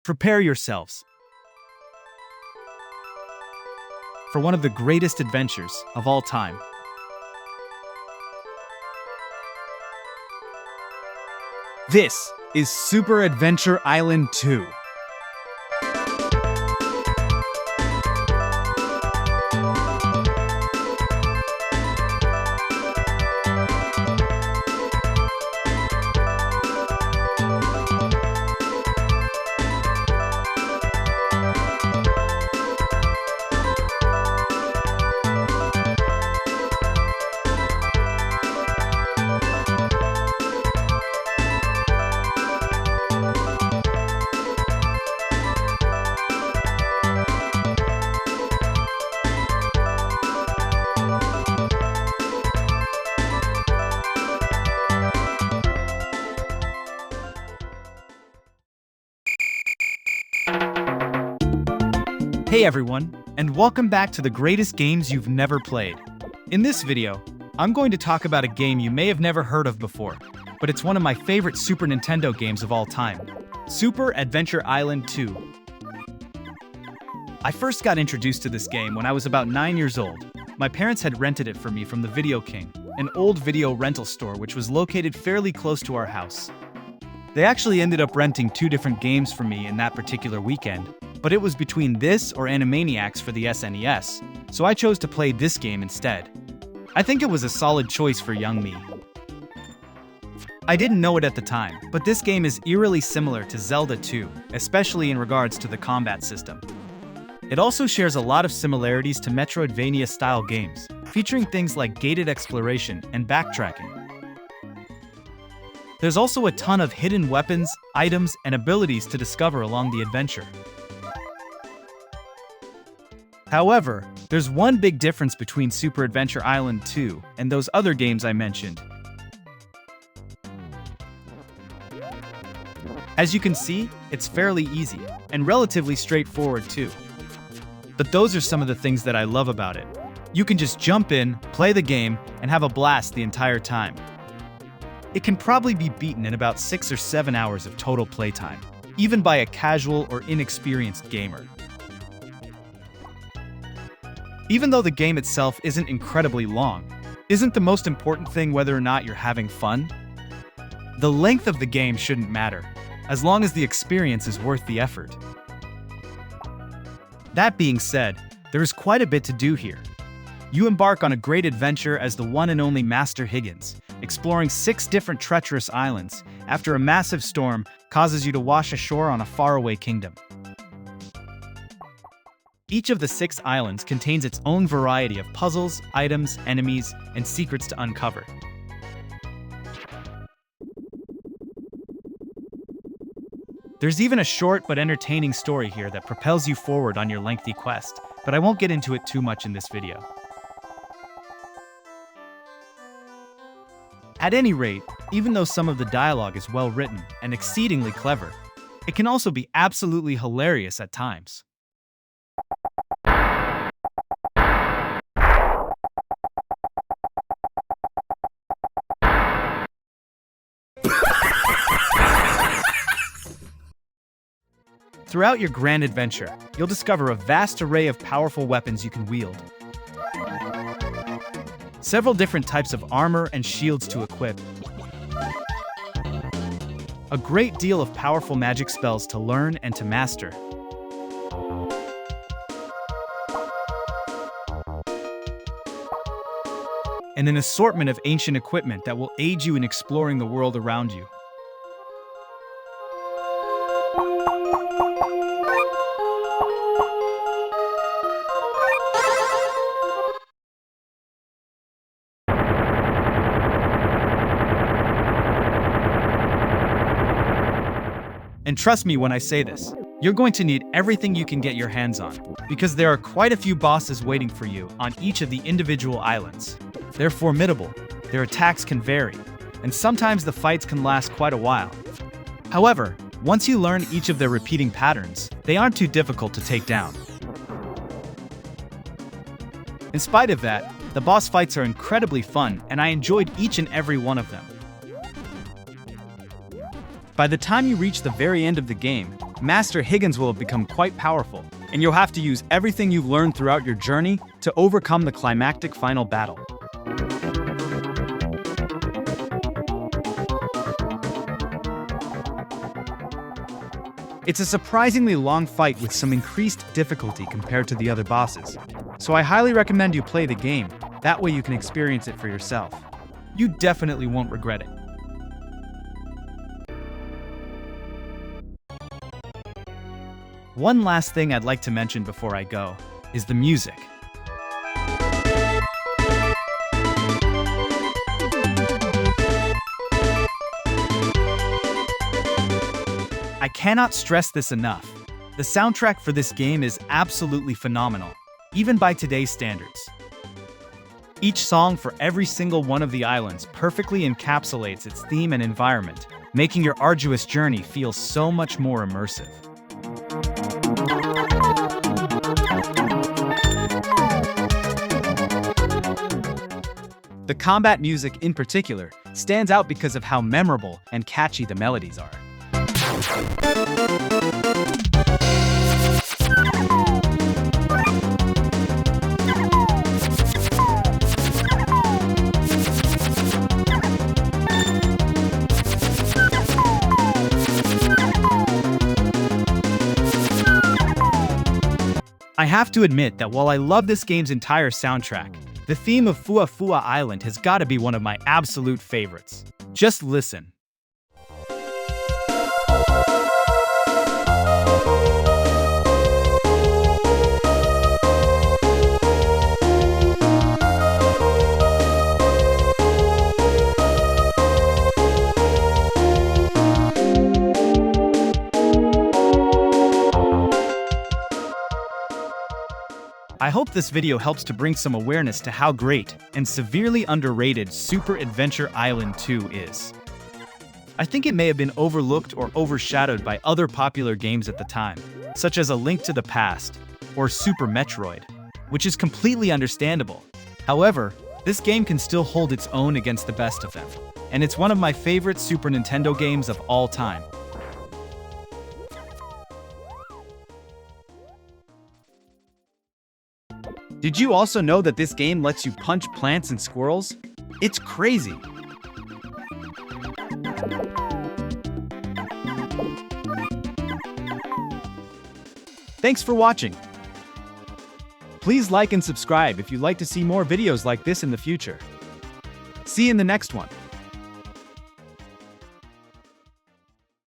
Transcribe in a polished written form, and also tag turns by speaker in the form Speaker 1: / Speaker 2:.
Speaker 1: Prepare yourselves for one of the greatest adventures of all time. This is Super Adventure Island 2. Hey everyone, and welcome back to the greatest games you've never played. In this video, I'm going to talk about a game you may have never heard of before, but it's one of my favorite Super Nintendo games of all time, Super Adventure Island 2. I first got introduced to this game when I was about 9 years old. My parents had rented it for me from the Video King, an old video rental store which was located fairly close to our house. They actually ended up renting 2 different games for me in that particular weekend, but it was between this or Animaniacs for the SNES, so I chose to play this game instead. I think it was a solid choice for young me. I didn't know it at the time, but this game is eerily similar to Zelda 2, especially in regards to the combat system. It also shares a lot of similarities to Metroidvania-style games, featuring things like gated exploration and backtracking. There's also a ton of hidden weapons, items, and abilities to discover along the adventure. However, there's one big difference between Super Adventure Island 2 and those other games I mentioned. As you can see, it's fairly easy, and relatively straightforward too. But those are some of the things that I love about it. You can just jump in, play the game, and have a blast the entire time. It can probably be beaten in about 6 or 7 hours of total playtime, even by a casual or inexperienced gamer. Even though the game itself isn't incredibly long, isn't the most important thing whether or not you're having fun? The length of the game shouldn't matter, as long as the experience is worth the effort. That being said, there is quite a bit to do here. You embark on a great adventure as the one and only Master Higgins, exploring 6 different treacherous islands after a massive storm causes you to wash ashore on a faraway kingdom. Each of the 6 islands contains its own variety of puzzles, items, enemies, and secrets to uncover. There's even a short but entertaining story here that propels you forward on your lengthy quest, but I won't get into it too much in this video. At any rate, even though some of the dialogue is well written and exceedingly clever, it can also be absolutely hilarious at times. Throughout your grand adventure, you'll discover a vast array of powerful weapons you can wield. Several different types of armor and shields to equip. A great deal of powerful magic spells to learn and to master. And an assortment of ancient equipment that will aid you in exploring the world around you. And trust me when I say this, you're going to need everything you can get your hands on, because there are quite a few bosses waiting for you on each of the individual islands. They're formidable, their attacks can vary, and sometimes the fights can last quite a while. However, once you learn each of their repeating patterns, they aren't too difficult to take down. In spite of that, the boss fights are incredibly fun, and I enjoyed each and every one of them. By the time you reach the very end of the game, Master Higgins will have become quite powerful, and you'll have to use everything you've learned throughout your journey to overcome the climactic final battle. It's a surprisingly long fight with some increased difficulty compared to the other bosses, so I highly recommend you play the game, that way you can experience it for yourself. You definitely won't regret it. One last thing I'd like to mention before I go is the music. I cannot stress this enough. The soundtrack for this game is absolutely phenomenal, even by today's standards. Each song for every single one of the islands perfectly encapsulates its theme and environment, making your arduous journey feel so much more immersive. The combat music in particular stands out because of how memorable and catchy the melodies are. I have to admit that while I love this game's entire soundtrack, the theme of Fua Fua Island has got to be one of my absolute favorites. Just listen. I hope this video helps to bring some awareness to how great and severely underrated Super Adventure Island 2 is. I think it may have been overlooked or overshadowed by other popular games at the time, such as A Link to the Past or Super Metroid, which is completely understandable. However, this game can still hold its own against the best of them, and it's one of my favorite Super Nintendo games of all time. Did you also know that this game lets you punch plants and squirrels? It's crazy! Thanks for watching! Please like and subscribe if you'd like to see more videos like this in the future. See you in the next one!